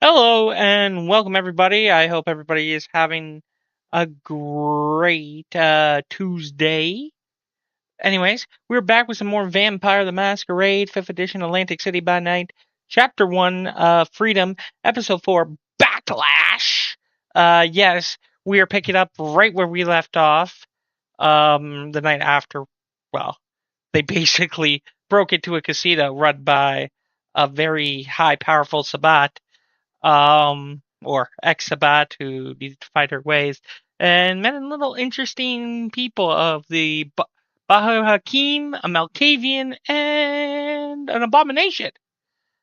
Hello and welcome everybody. I hope everybody is having a great Tuesday. Anyways, we're back with some more Vampire the Masquerade 5th edition Atlantic City by Night, Chapter 1, Freedom, Episode 4, Backlash. Yes, we are picking up right where we left off the night after. Well, they basically broke into a casino run by a very high powerful Sabat, or ex-Sabat who needed to find her ways, and met a little interesting people of the Baha Hakim, a Malkavian, and an Abomination.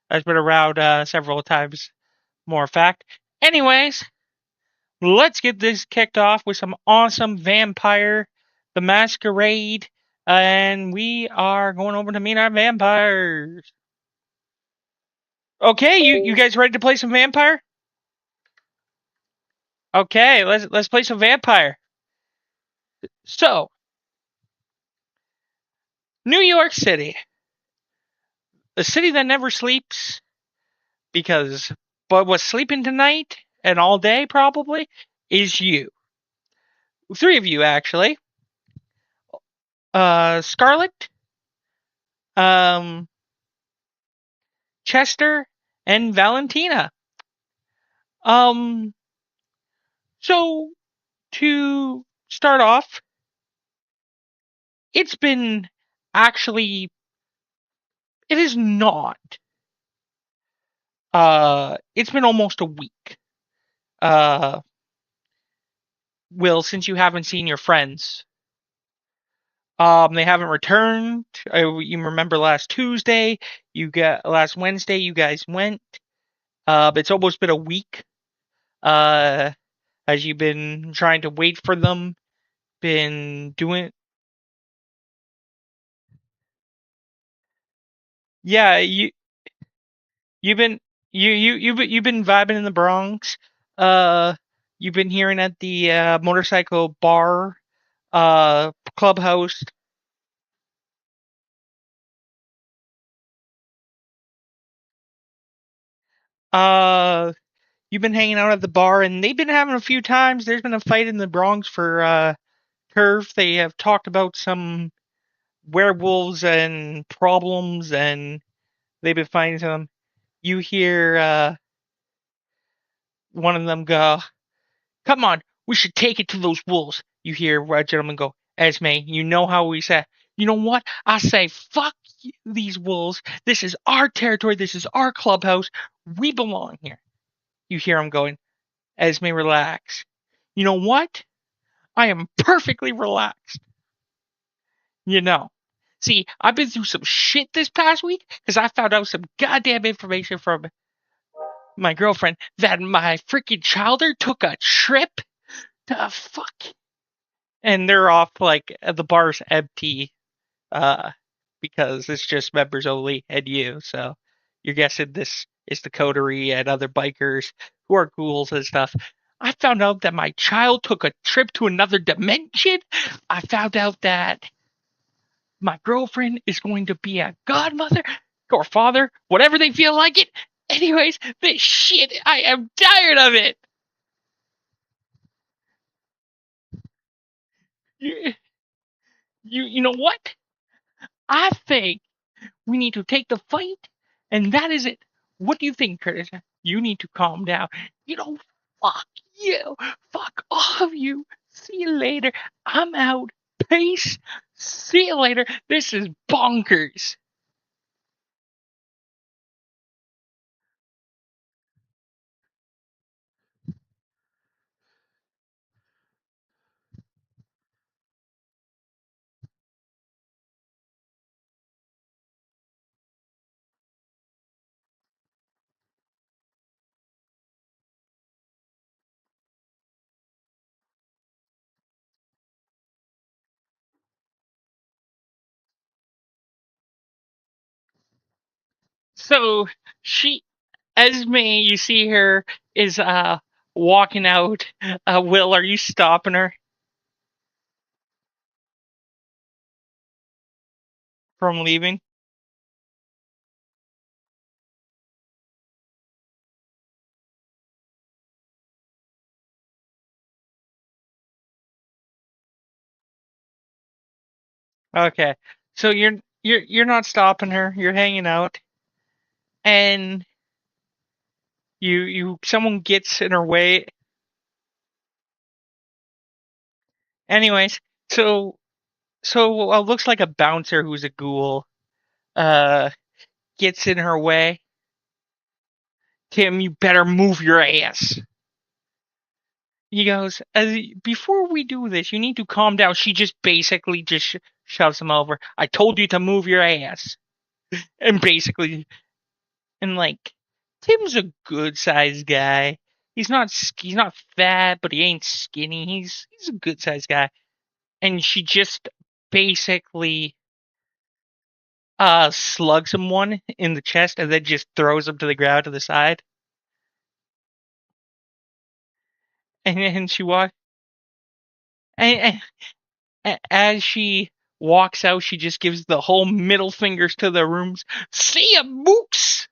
That's been around several times, more fact. Anyways, let's get this kicked off with some awesome Vampire the Masquerade, and we are going over to meet our vampires. Okay, you guys ready to play some Vampire? Okay, let's play some Vampire. So, New York City, the city that never sleeps, because but what's sleeping tonight and all day probably is you. Three of you actually. Scarlet, um, Chester, and Valentina. Um, so to start off, it's been actually it is not. It's been almost a week. Uh, Will, since you haven't seen your friends. They haven't returned. You remember last Tuesday, last Wednesday, you guys went. It's almost been a week. Uh, as you've been trying to wait for them, been doing. Yeah, you've been you've been vibing in the Bronx. Uh, you've been hearing at the motorcycle bar, clubhouse. Uh, you've been hanging out at the bar, and they've been having a few times. There's been a fight in the Bronx for Curve. They have talked about some werewolves and problems, and they've been finding some. You hear one of them go, "Come on, we should take it to those wolves." You hear a gentleman go, "Esme, you know how we say. You know what? I say, fuck these wolves. This is our territory. This is our clubhouse. We belong here." You hear him going, "Esme, relax. You know what? I am perfectly relaxed. You know, see, I've been through some shit this past week because I found out some goddamn information from my girlfriend that my freaking childer took a trip to fuck." And they're off like the bar's empty, uh, because it's just members only and you. So you're guessing this is the coterie and other bikers who are ghouls and stuff. I found out that my child took a trip to another dimension. I found out that my girlfriend is going to be a godmother or father, whatever they feel like it. Anyways, this shit, I am tired of it. You, you know what? I think we need to take the fight, and that is it. What do you think, Curtis? You need to calm down. You know, fuck you. Fuck all of you. See you later. I'm out. Peace. See you later. This is bonkers. So she Esme, you see her is walking out. Will, are you stopping her from leaving? Okay. So you're not stopping her. You're hanging out, and someone gets in her way. Anyways, so looks like a bouncer who's a ghoul. Uh, gets in her way. Tim, you better move your ass. He goes, before we do this, you need to calm down. She just basically just shoves him over. I told you to move your ass. And basically, and like, Tim's a good sized guy. He's not fat, but he ain't skinny. He's a good sized guy. And she just basically slugs him one in the chest and then just throws him to the ground to the side. And then she walks and, as she walks out, she just gives the whole middle fingers to the rooms. See ya, mooks.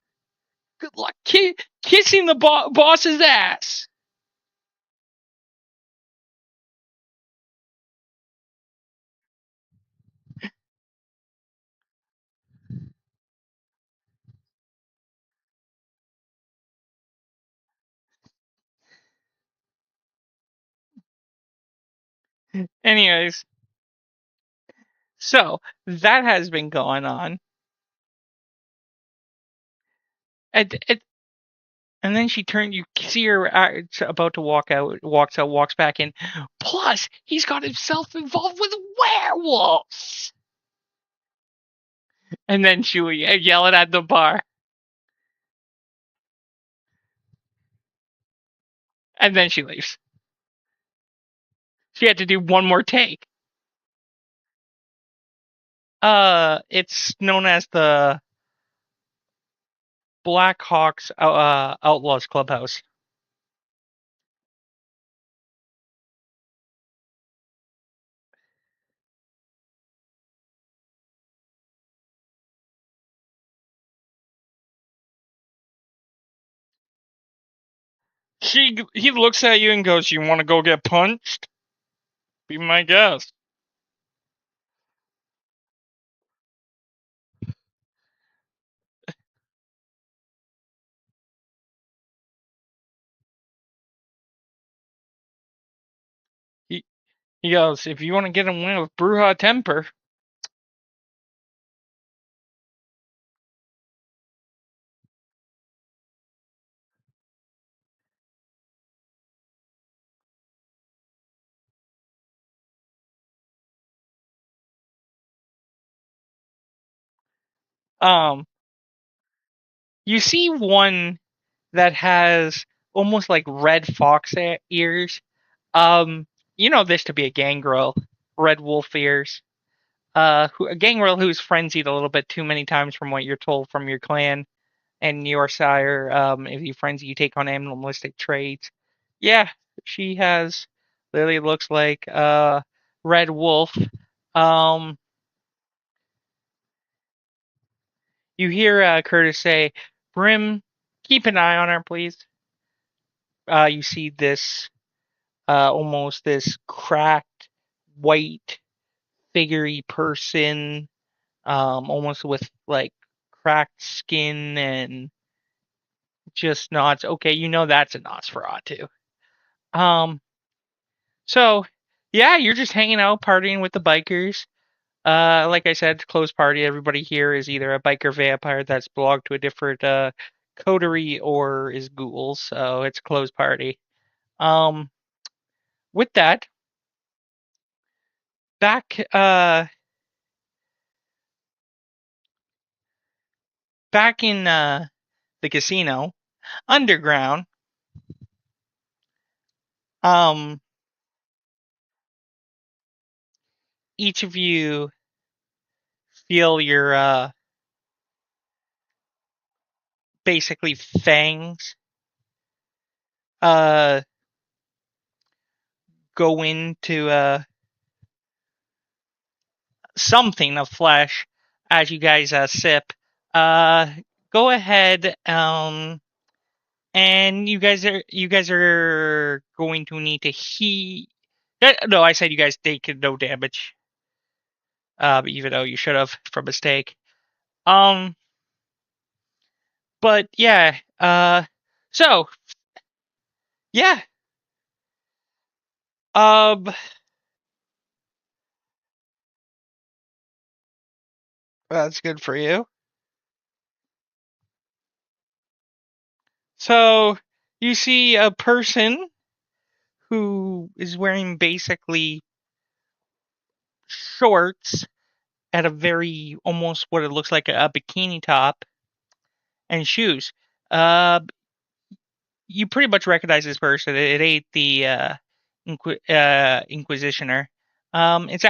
Good luck kissing the boss's ass. Anyways, so that has been going on. And then she turned. You see her about to walk out. Walks out. Walks back in. Plus, he's got himself involved with werewolves. And then she would yell it at the bar. And then she leaves. She had to do one more take. It's known as the Black Hawks Outlaws Clubhouse. He looks at you and goes, "You want to go get punched? Be my guest." He he goes, "If you want to get him win with Bruja temper." Um, you see one that has almost like red fox ears. Um, you know this to be a gangrel, red wolf ears. A gangrel who's frenzied a little bit too many times from what you're told from your clan and your sire. If you frenzy, you take on animalistic traits. Yeah, she has. Literally looks like red wolf. Um, you hear Curtis say, "Brim, keep an eye on her, please." You see this almost this cracked white figurey person, almost with like cracked skin and just nods. Okay, you know that's a Nosferatu. Um, so yeah, you're just hanging out, partying with the bikers. Like I said, closed party. Everybody here is either a biker vampire that's belonged to a different coterie or is ghouls. So it's a closed party. Um, with that, back back in the casino underground. Um, each of you feel your basically fangs uh go into something of flesh as you guys sip. Uh, go ahead. And you guys are going to need to heat. No, I said you guys take no damage. even though you should have from mistake. But yeah, so yeah, um, that's good for you. So you see a person who is wearing basically shorts at a very almost what it looks like a bikini top and shoes. Uh, you pretty much recognize this person. It ain't the Inquisitioner. It's